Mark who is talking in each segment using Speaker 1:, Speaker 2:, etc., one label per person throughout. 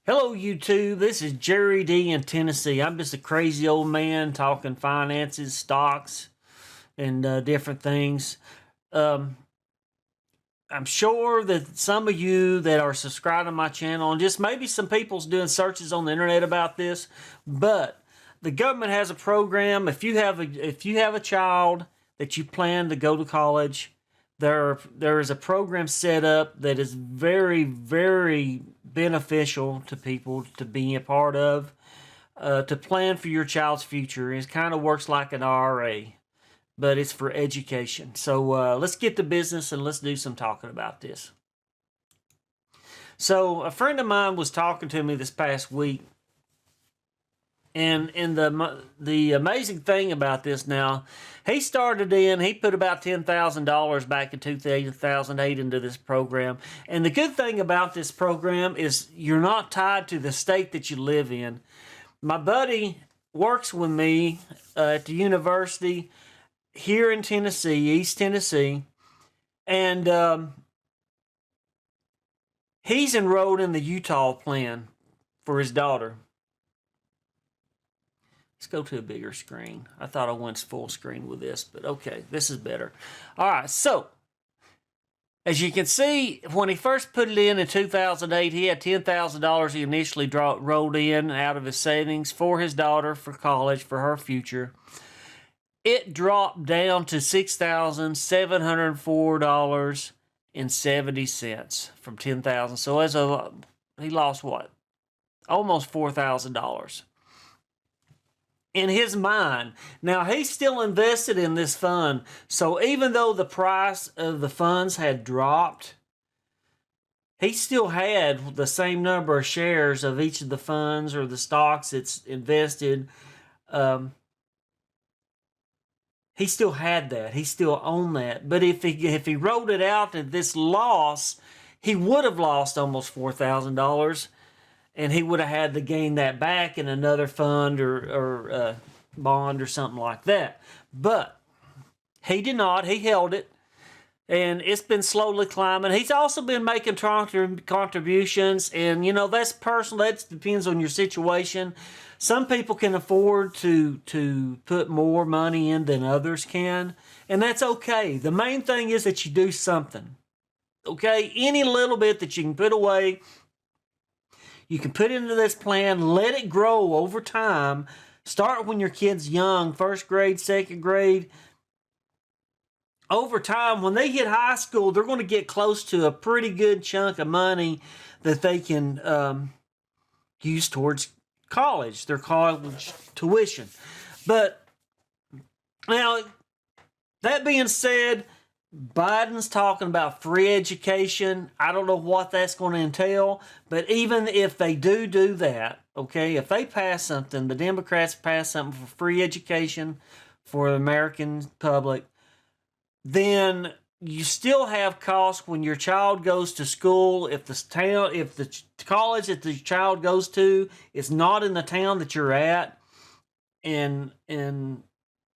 Speaker 1: Hello, YouTube. This is Jerry D in Tennessee. I'm just a crazy old man talking finances, stocks, and different things. Um, I'm sure that some of you that are subscribed to my channel, and just maybe some people's doing searches on the internet about this, but the government has a program. If you have a child that you plan to go to college, there is a program set up that is very, very beneficial to people to be a part of, to plan for your child's future. It kind of works like an IRA, but it's for education. So let's get to business and let's do some talking about this. So a friend of mine was talking to me this past week, and the amazing thing about this now, he put about $10,000 back in 2008 into this program. And the good thing about this program is you're not tied to the state that you live in. My buddy works with me at the university here in Tennessee, East Tennessee, and he's enrolled in the Utah plan for his daughter. Let's go to a bigger screen. I thought I went full screen with this, but okay, this is better. All right, so as you can see, when he first put it in 2008, he had $10,000 he initially rolled in out of his savings for his daughter, for college, for her future. It dropped down to $6,704.70 from $10,000. So he lost what? Almost $4,000. In his mind. Now, he's still invested in this fund. So even though the price of the funds had dropped, he still had the same number of shares of each of the funds or the stocks it's invested. He still had that. He still owned that. But if he rolled it out at this loss, he would have lost almost $4,000. And he would have had to gain that back in another fund or bond or something like that. But he did not. He held it. And it's been slowly climbing. He's also been making contributions. And, that's personal. That depends on your situation. Some people can afford to put more money in than others can. And that's okay. The main thing is that you do something. Okay? Any little bit that you can put away, you can put into this plan, let it grow over time. Start when your kid's young, first grade, second grade. Over time, when they hit high school, they're going to get close to a pretty good chunk of money that they can use towards college, their college tuition. But now, that being said, Biden's talking about free education. I don't know what that's going to entail, but even if they do that, okay, if they pass something, the Democrats pass something for free education for the American public, then you still have costs when your child goes to school. If the college that the child goes to is not in the town that you're at, and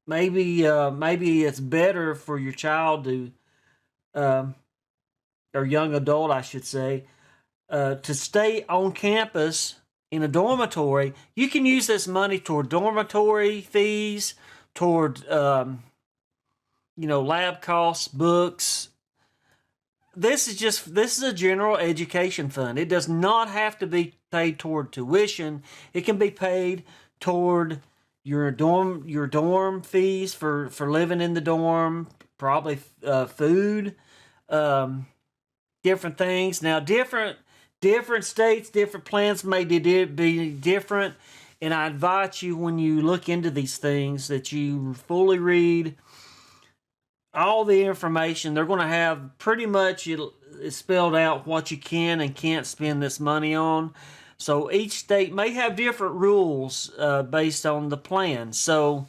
Speaker 1: maybe it's better for your child to, or young adult, I should say, to stay on campus in a dormitory. You can use this money toward dormitory fees, toward lab costs, books. This is a general education fund. It does not have to be paid toward tuition. It can be paid toward your dorm fees for living in the dorm, probably food, different things. Now, different states, different plans may be different, and I invite you, when you look into these things, that you fully read all the information. They're going to have pretty much it's spelled out what you can and can't spend this money on. So each state may have different rules based on the plan. So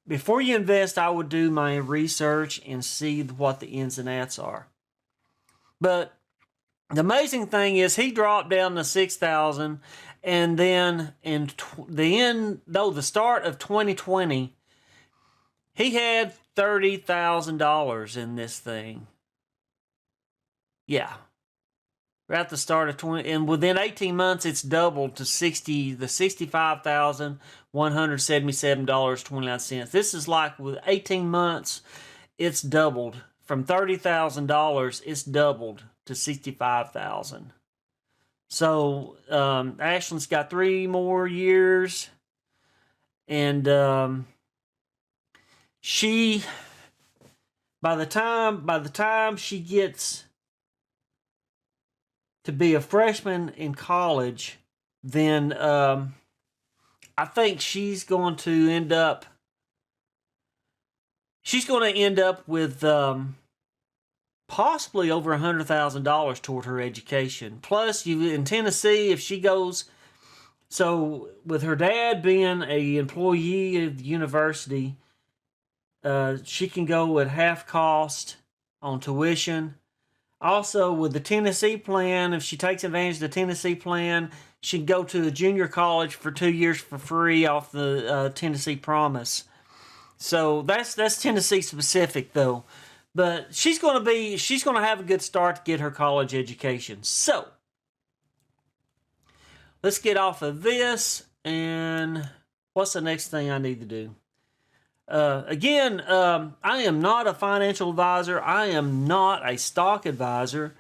Speaker 1: before you invest, I would do my research and see what the ins and outs are. But the amazing thing is he dropped down to 6,000, and then the start of 2020, he had $30,000 in this thing. Yeah. Right at the start of 20, and within 18 months, it's doubled to $65,177.29. This is like with 18 months, it's doubled from $30,000. It's doubled to $65,000. So Ashlyn's got 3 more years, and she, by the time she gets to be a freshman in college, then I think she's going to end up with possibly over $100,000 toward her education. Plus, in Tennessee, if she goes, so with her dad being a employee of the university, she can go at half cost on tuition. Also, with the Tennessee plan, if she takes advantage of the Tennessee plan, she can go to a junior college for 2 years for free off the Tennessee Promise. So that's Tennessee specific, though. But she's going to have a good start to get her college education. So let's get off of this, and what's the next thing I need to do? Again, I am not a financial advisor. I am not a stock advisor.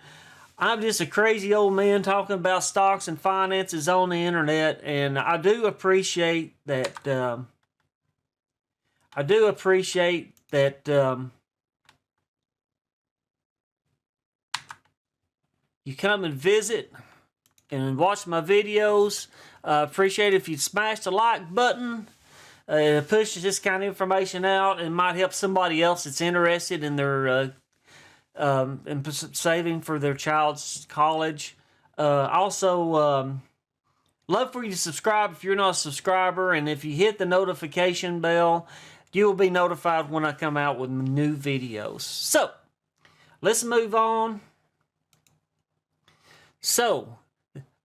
Speaker 1: I'm just a crazy old man talking about stocks and finances on the internet, and I do appreciate that. You come and visit and watch my videos. Appreciate it if you smash the like button. It pushes this kind of information out and might help somebody else that's interested in their in saving for their child's college. Also, love for you to subscribe if you're not a subscriber, and if you hit the notification bell, you will be notified when I come out with new videos. So, let's move on. So,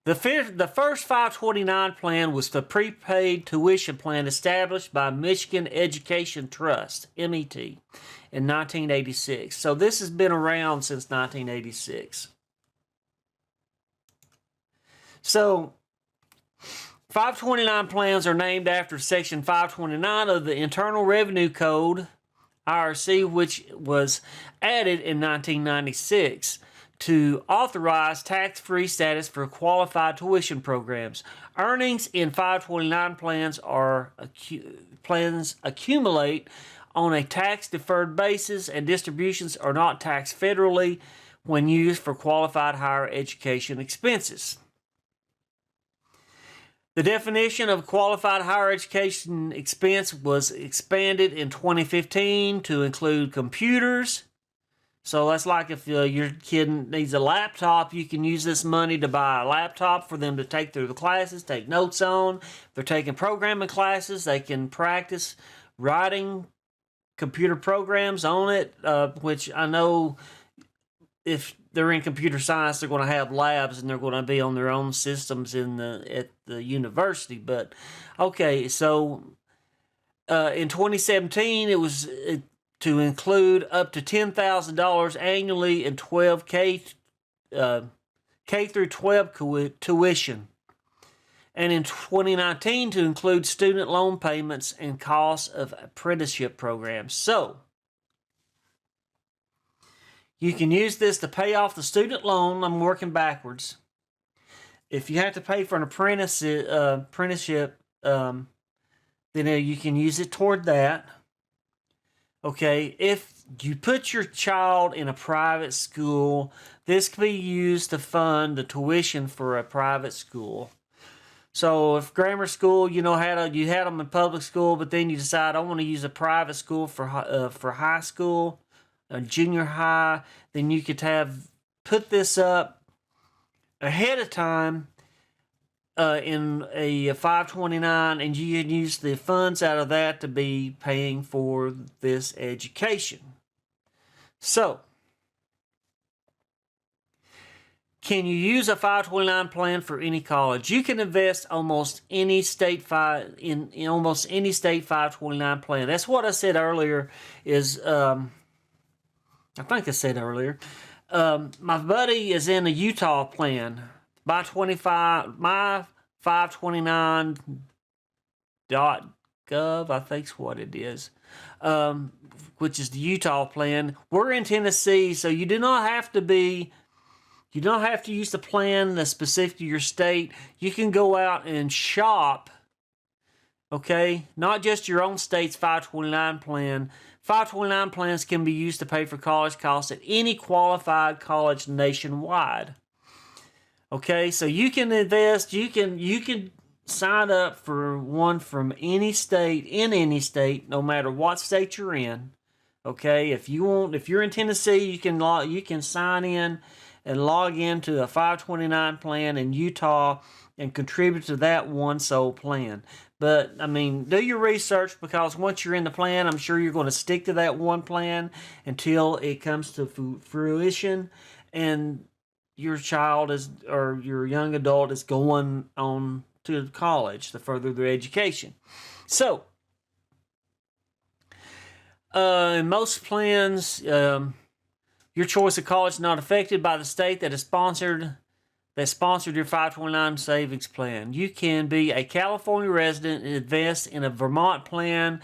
Speaker 1: the first 529 plan was the prepaid tuition plan established by Michigan Education Trust, MET, in 1986. So this has been around since 1986. So 529 plans are named after Section 529 of the Internal Revenue Code, IRC, which was added in 1996. To authorize tax-free status for qualified tuition programs. Earnings in 529 plans accumulate on a tax-deferred basis, and distributions are not taxed federally when used for qualified higher education expenses. The definition of qualified higher education expense was expanded in 2015 to include computers. So that's like if your kid needs a laptop, you can use this money to buy a laptop for them to take through the classes, take notes on. If they're taking programming classes, they can practice writing computer programs on it, which I know if they're in computer science, they're going to have labs and they're going to be on their own systems at the university. But, okay, so in 2017, it was to include up to $10,000 annually in 12 K through 12 tuition, and in 2019 to include student loan payments and costs of apprenticeship programs. So you can use this to pay off the student loan. I'm working backwards. If you have to pay for an apprenticeship, then you can use it toward that. Okay, if you put your child in a private school, this can be used to fund the tuition for a private school. So if grammar school, you had them in public school, but then you decide I want to use a private school for high school, junior high, then you could put this up ahead of time in a 529, and you can use the funds out of that to be paying for this education. So, can you use a 529 plan for any college? You can invest in almost any state 529 plan. That's what I said earlier. I think I said earlier. My buddy is in a Utah plan. My 529.gov, I think's what it is, which is the Utah plan. We're in Tennessee, so you don't have to use the plan that's specific to your state. You can go out and shop, okay? Not just your own state's 529 plan. 529 plans can be used to pay for college costs at any qualified college nationwide. Okay, so you can invest, you can sign up for one from any state, in any state, no matter what state you're in. Okay, if you're in Tennessee, you can sign in and log into a 529 plan in Utah and contribute to that one sole plan. But, I mean, do your research, because once you're in the plan, I'm sure you're going to stick to that one plan until it comes to fruition and your child or your young adult is going on to college to further their education. So, in most plans, your choice of college is not affected by the state that sponsored your 529 savings plan. You can be a California resident and invest in a Vermont plan,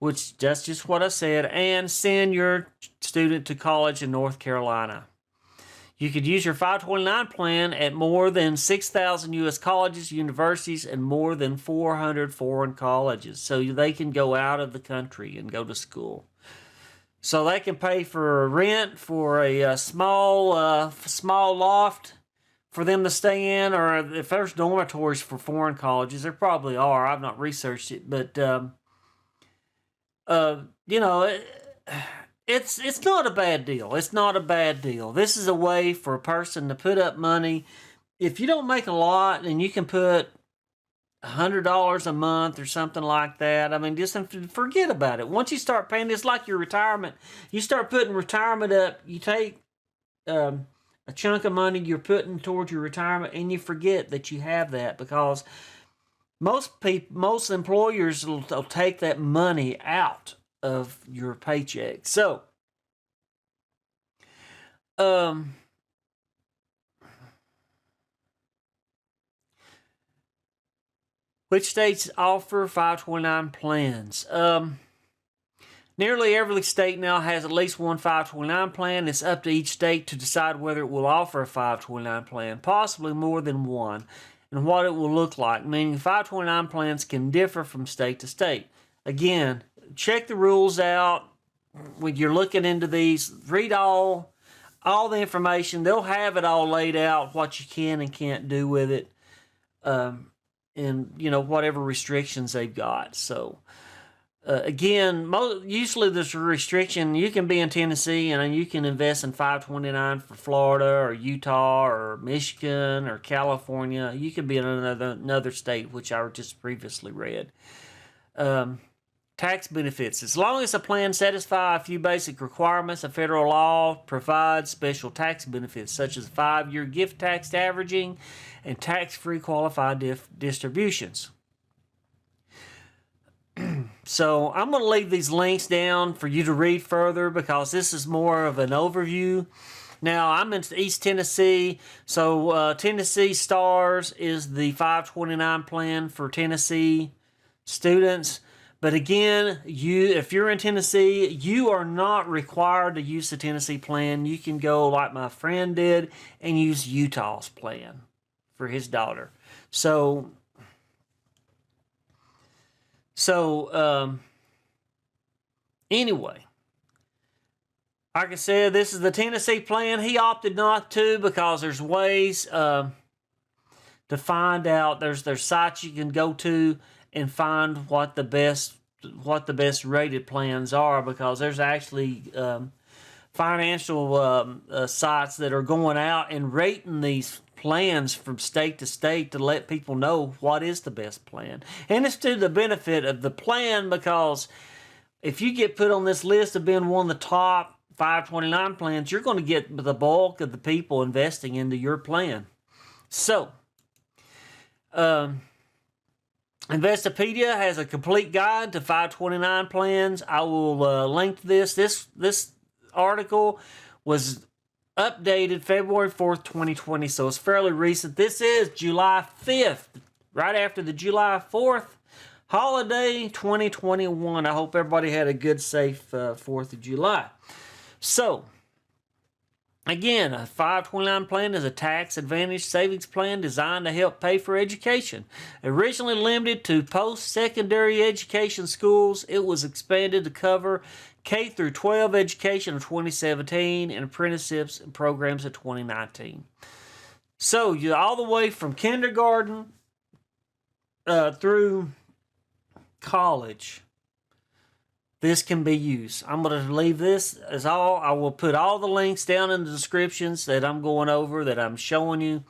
Speaker 1: which that's just what I said, and send your student to college in North Carolina. You could use your 529 plan at more than 6,000 U.S. colleges, universities, and more than 400 foreign colleges, so they can go out of the country and go to school. So they can pay for rent for a small loft for them to stay in, or if there's dormitories for foreign colleges, there probably are. I've not researched it, but it's not a bad deal. It's not a bad deal. This is a way for a person to put up money. If you don't make a lot, and you can put $100 a month or something like that, I mean, just forget about it. Once you start paying, it's like your retirement. You start putting retirement up. You take a chunk of money you're putting towards your retirement, and you forget that you have that, because most employers will take that money out of your paycheck. So, which states offer 529 plans? Nearly every state now has at least one 529 plan. It's up to each state to decide whether it will offer a 529 plan, possibly more than one, and what it will look like, meaning 529 plans can differ from state to state. Again, check the rules out when you're looking into these. Read all the information. They'll have it all laid out, what you can and can't do with it, and whatever restrictions they've got. So, again, usually there's a restriction. You can be in Tennessee and you can invest in 529 for Florida or Utah or Michigan or California. You could be in another state, which I just previously read. Tax benefits. As long as the plan satisfies a few basic requirements, a federal law provides special tax benefits, such as 5-year gift tax averaging and tax-free qualified distributions. So I'm going to leave these links down for you to read further, because this is more of an overview. Now, I'm in East Tennessee, so Tennessee Stars is the 529 plan for Tennessee students. But again, if you're in Tennessee, you are not required to use the Tennessee plan. You can go like my friend did and use Utah's plan for his daughter. So anyway, like I said, this is the Tennessee plan. He opted not to, because there's ways to find out. There's sites you can go to and find what the best rated plans are, because there's actually financial sites that are going out and rating these plans from state to state to let people know what is the best plan. And it's to the benefit of the plan, because if you get put on this list of being one of the top 529 plans, you're going to get the bulk of the people investing into your plan. So, Investopedia has a complete guide to 529 plans. I will link to this. This article was updated February 4th, 2020, so it's fairly recent. This is July 5th, right after the July 4th holiday 2021. I hope everybody had a good, safe 4th of July. So, again, a 529 plan is a tax advantage savings plan designed to help pay for education. Originally limited to post-secondary education schools, it was expanded to cover K through 12 education of 2017 and apprenticeships and programs of 2019. So you're all the way from kindergarten through college. This can be used. I'm going to leave this as all. I will put all the links down in the descriptions that I'm going over, that I'm showing you,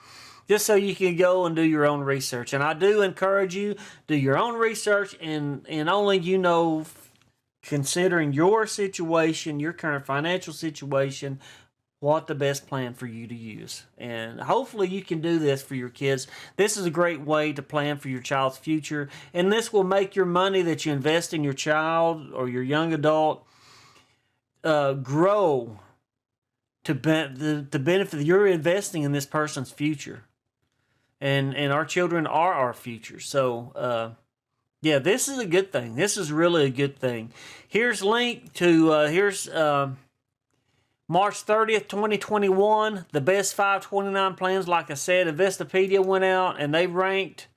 Speaker 1: just so you can go and do your own research. And I do encourage you, do your own research, and only considering your situation, your current financial situation, what the best plan for you to use. And hopefully you can do this for your kids. This is a great way to plan for your child's future. And this will make your money that you invest in your child or your young adult grow to benefit. You're investing in this person's future. And our children are our future. So, yeah, this is a good thing. This is really a good thing. Here's link to, March 30th, 2021, the best 529 plans. Like I said, Investopedia went out and they ranked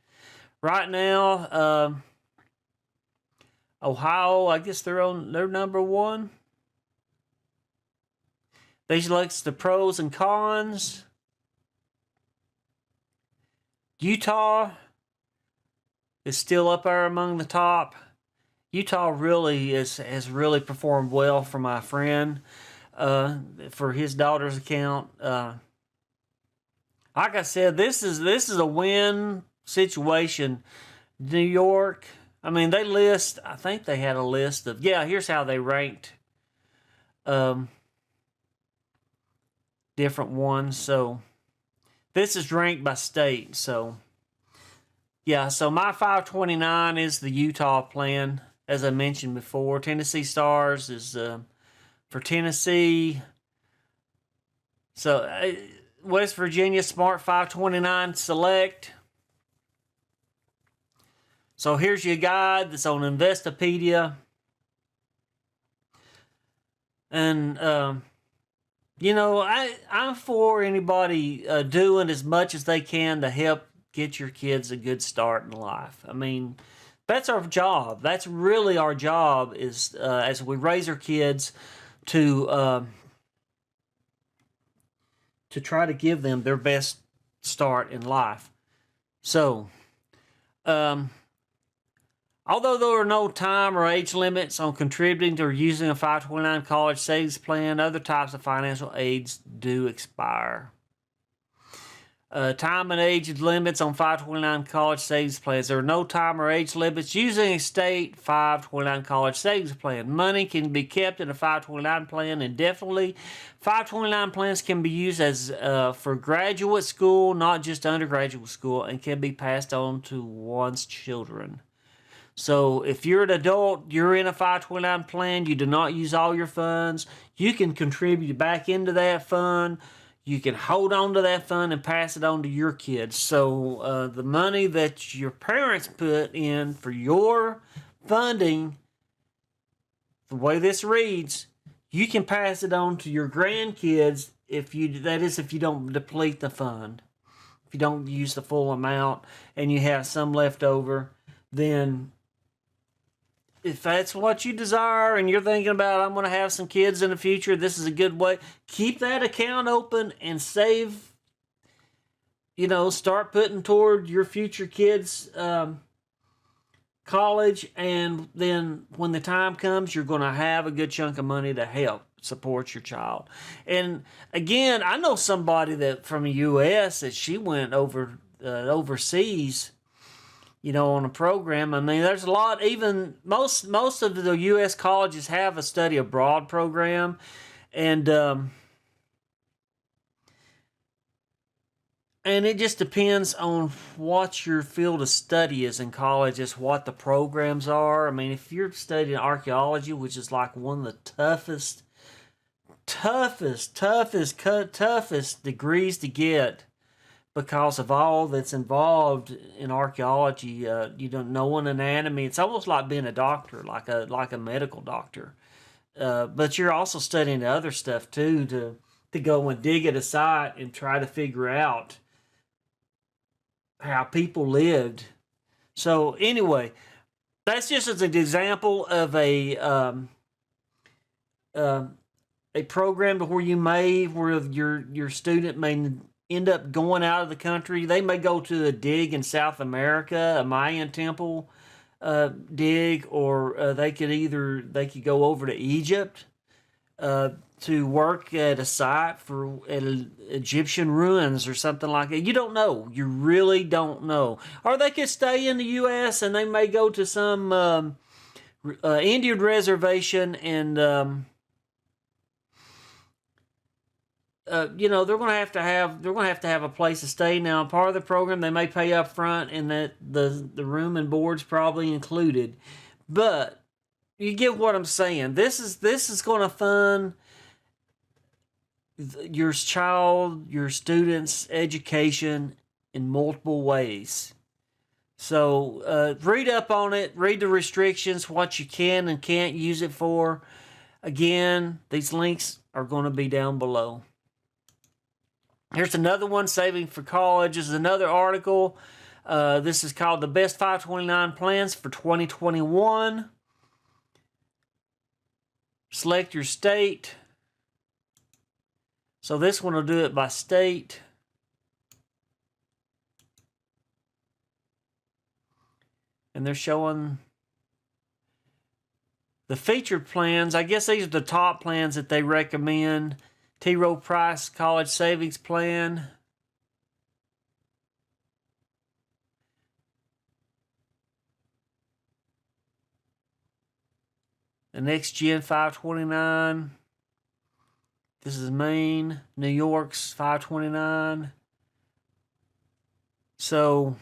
Speaker 1: right now. Ohio, I guess they're number one. They select the pros and cons. Utah is still up there among the top. Utah really has really performed well for my friend. For his daughter's account. Like I said, this is a win situation. New York, I mean, I think they had a list of, here's how they ranked different ones. So this is ranked by state. So so my 529 is the Utah plan, as I mentioned before. Tennessee Stars is for Tennessee. So West Virginia Smart 529 Select. So here's your guide that's on Investopedia. And, I'm for anybody doing as much as they can to help get your kids a good start in life. I mean, that's our job. That's really our job, is as we raise our kids, to try to give them their best start in life. So, although there are no time or age limits on contributing to or using a 529 college savings plan, other types of financial aids do expire. Time and age limits on 529 college savings plans. There are no time or age limits using a state 529 college savings plan. Money can be kept in a 529 plan indefinitely. 529 plans can be used as for graduate school, not just undergraduate school, and can be passed on to one's children. So if you're an adult, you're in a 529 plan, you do not use all your funds, you can contribute back into that fund. You can hold on to that fund and pass it on to your kids. So the money that your parents put in for your funding, the way this reads, you can pass it on to your grandkids if you don't deplete the fund. If you don't use the full amount and you have some left over, then if that's what you desire and you're thinking about, I'm going to have some kids in the future, this is a good way. Keep that account open and save, start putting toward your future kids' college. And then when the time comes, you're going to have a good chunk of money to help support your child. And again, I know somebody that from the U.S. that she went overseas, on a program. I mean, there's a lot, even most of the U.S. colleges have a study abroad program. And it just depends on what your field of study is in college, is what the programs are. I mean, if you're studying archaeology, which is like one of the toughest degrees to get because of all that's involved in archaeology. You don't know an anatomy. It's almost like being a doctor, like a medical doctor. But you're also studying other stuff too to go and dig at a site and try to figure out how people lived. So anyway, that's just as an example of a program to where your student may end up going out of the country. They may go to a dig in South America, a Mayan temple dig, or they could go over to Egypt to work at a site for Egyptian ruins or something like that. You don't know. You really don't know. Or they could stay in the U.S. and they may go to some Indian reservation and they're going to have a place to stay. Now, part of the program they may pay up front, and that the room and board's probably included. But you get what I'm saying. This is going to fund your student's education in multiple ways. So read up on it. Read the restrictions, what you can and can't use it for. Again, these links are going to be down below. Here's another one, Saving for College. This is another article. This is called The Best 529 Plans for 2021. Select your state. So this one will do it by state. And they're showing the featured plans. I guess these are the top plans that they recommend. T. Rowe Price College Savings Plan. The Next Gen 529. This is Maine. New York's 529. So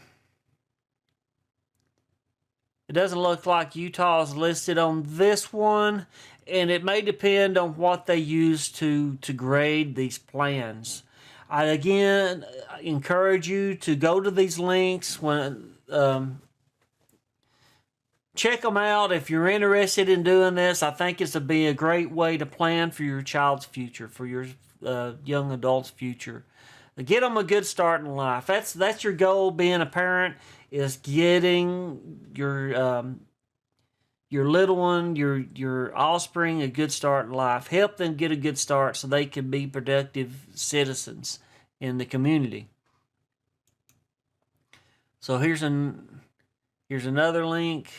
Speaker 1: it doesn't look like Utah is listed on this one, and it may depend on what they use to grade these plans. I again encourage you to go to these links when check them out if you're interested in doing this. I think it's to be a great way to plan for your child's future, for your young adult's future. Get them a good start in life. That's your goal. Being a parent is getting your little one, your offspring, a good start in life. Help them get a good start so they can be productive citizens in the community. So here's another link.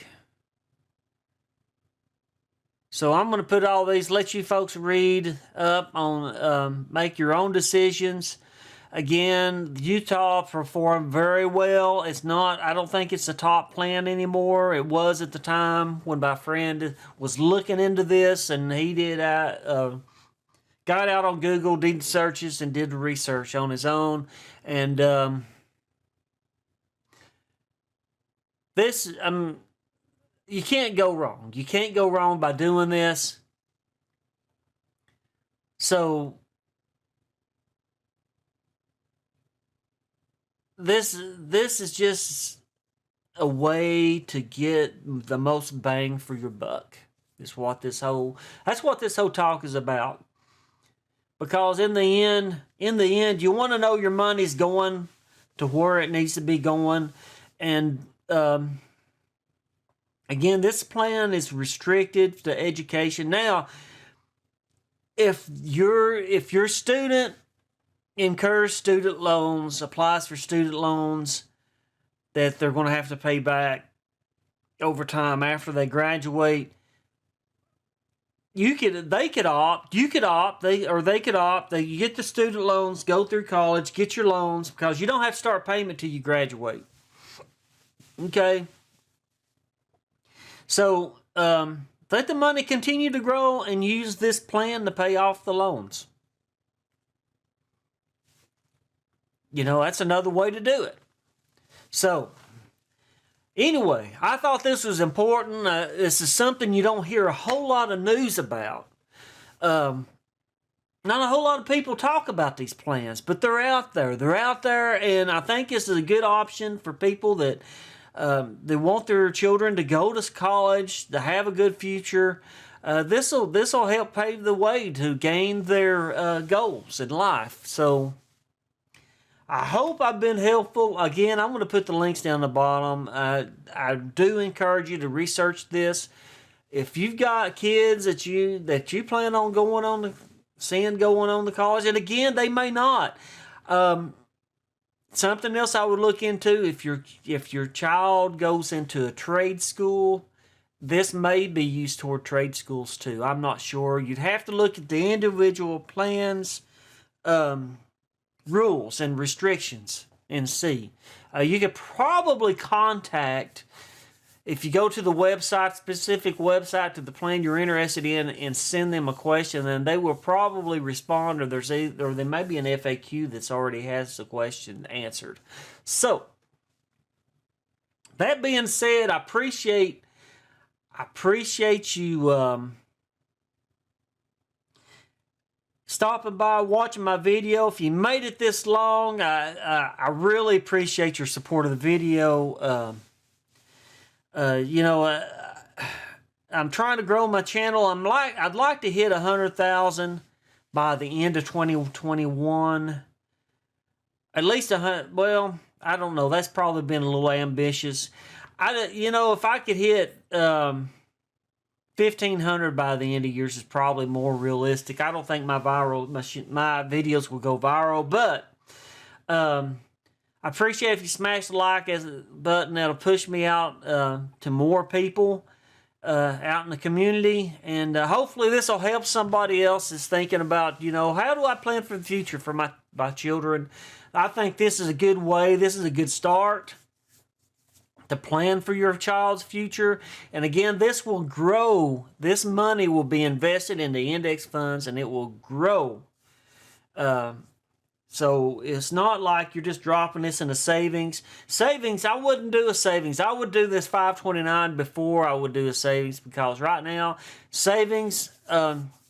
Speaker 1: So I'm going to put all these, let you folks read up on, make your own decisions. Again, Utah performed very well. It's not, I don't think it's the top plan anymore. It was at the time when my friend was looking into this, and he did, got out on Google, did searches, and did the research on his own. And this, you can't go wrong. You can't go wrong by doing this. So this is just a way to get the most bang for your buck. That's what this whole talk is about. Because in the end, you want to know your money's going to where it needs to be going. And again, this plan is restricted to education. Now, if your student incurs student loans, applies for student loans that they're going to have to pay back over time after they graduate, they could opt, you get the student loans, go through college, get your loans, because you don't have to start payment till you graduate. Okay? So, let the money continue to grow and use this plan to pay off the loans. That's another way to do it. So, anyway, I thought this was important. This is something you don't hear a whole lot of news about. not a whole lot of people talk about these plans, but they're out there. They're out there, and I think this is a good option for people that they want their children to go to college, to have a good future. This'll help pave the way to gain their goals in life. So I hope I've been helpful. Again, I'm going to put the links down the bottom. I do encourage you to research this. If you've got kids that you plan on going on to college, and again, they may not. Something else I would look into, if your child goes into a trade school, this may be used toward trade schools too. I'm not sure. You'd have to look at the individual plans, rules and restrictions and see. You could probably contact, if you go to the website, specific website to the plan you're interested in, and send them a question, then they will probably respond, or there may be an FAQ that's already has the question answered. So, that being said, I appreciate you stopping by, watching my video. If you made it this long, I really appreciate your support of the video. I'm trying to grow my channel. I'd like to hit 100,000 by the end of 2021. At least 100. Well, I don't know. That's probably been a little ambitious. If I could hit 1,500 by the end of years is probably more realistic. I don't think my videos will go viral, but I appreciate if you smash the like button. That'll push me out to more people out in the community, and hopefully this will help somebody else that's thinking about, how do I plan for the future for my children. I think this is a good way. This is a good start to plan for your child's future. And again, this will grow. This money will be invested in the index funds, and it will grow. So it's not like you're just dropping this into savings. Savings, I wouldn't do a savings. I would do this 529 before I would do a savings, because right now, savings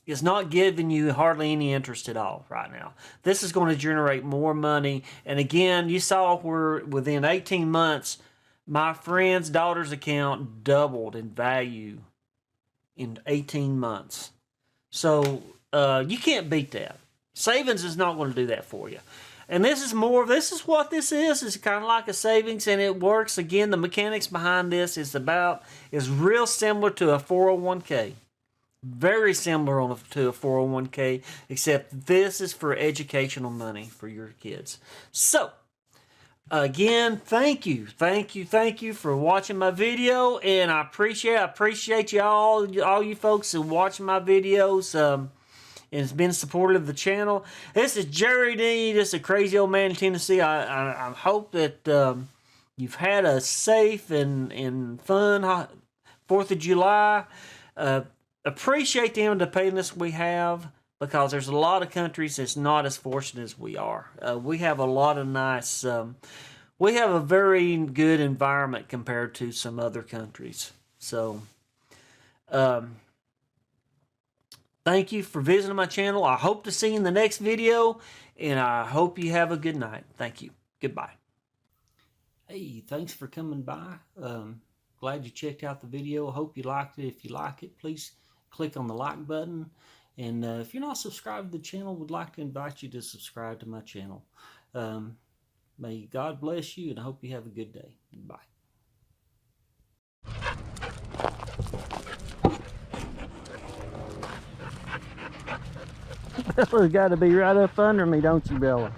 Speaker 1: is not giving you hardly any interest at all right now. This is going to generate more money. And again, you saw where within 18 months, my friend's daughter's account doubled in value in 18 months. So you can't beat that. Savings is not going to do that for you. And this is what this is. It's kind of like a savings, and it works. Again, the mechanics behind this is real similar to a 401k. Very similar to a 401k, except this is for educational money for your kids. So, again, thank you for watching my video, and I appreciate y'all, all you folks who watch my videos. And it's been supportive of the channel. This is Jerry D, just a crazy old man in Tennessee. I hope that you've had a safe and fun 4th of July. Appreciate the independence we have, because there's a lot of countries that's not as fortunate as we are. We have a lot of nice, we have a very good environment compared to some other countries. So, thank you for visiting my channel. I hope to see you in the next video, and I hope you have a good night. Thank you. Goodbye. Hey, thanks for coming by. Glad you checked out the video. I hope you liked it. If you like it, please click on the like button. And if you're not subscribed to the channel, would like to invite you to subscribe to my channel. May God bless you, and I hope you have a good day. Bye. Bella's got to be right up under me, don't you, Bella?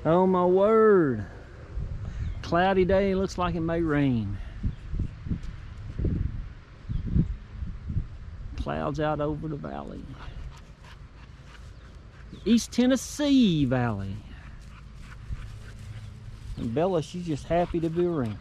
Speaker 1: Oh, my word. Cloudy day, looks like it may rain. Clouds out over the valley. East Tennessee Valley. And Bella, she's just happy to be around.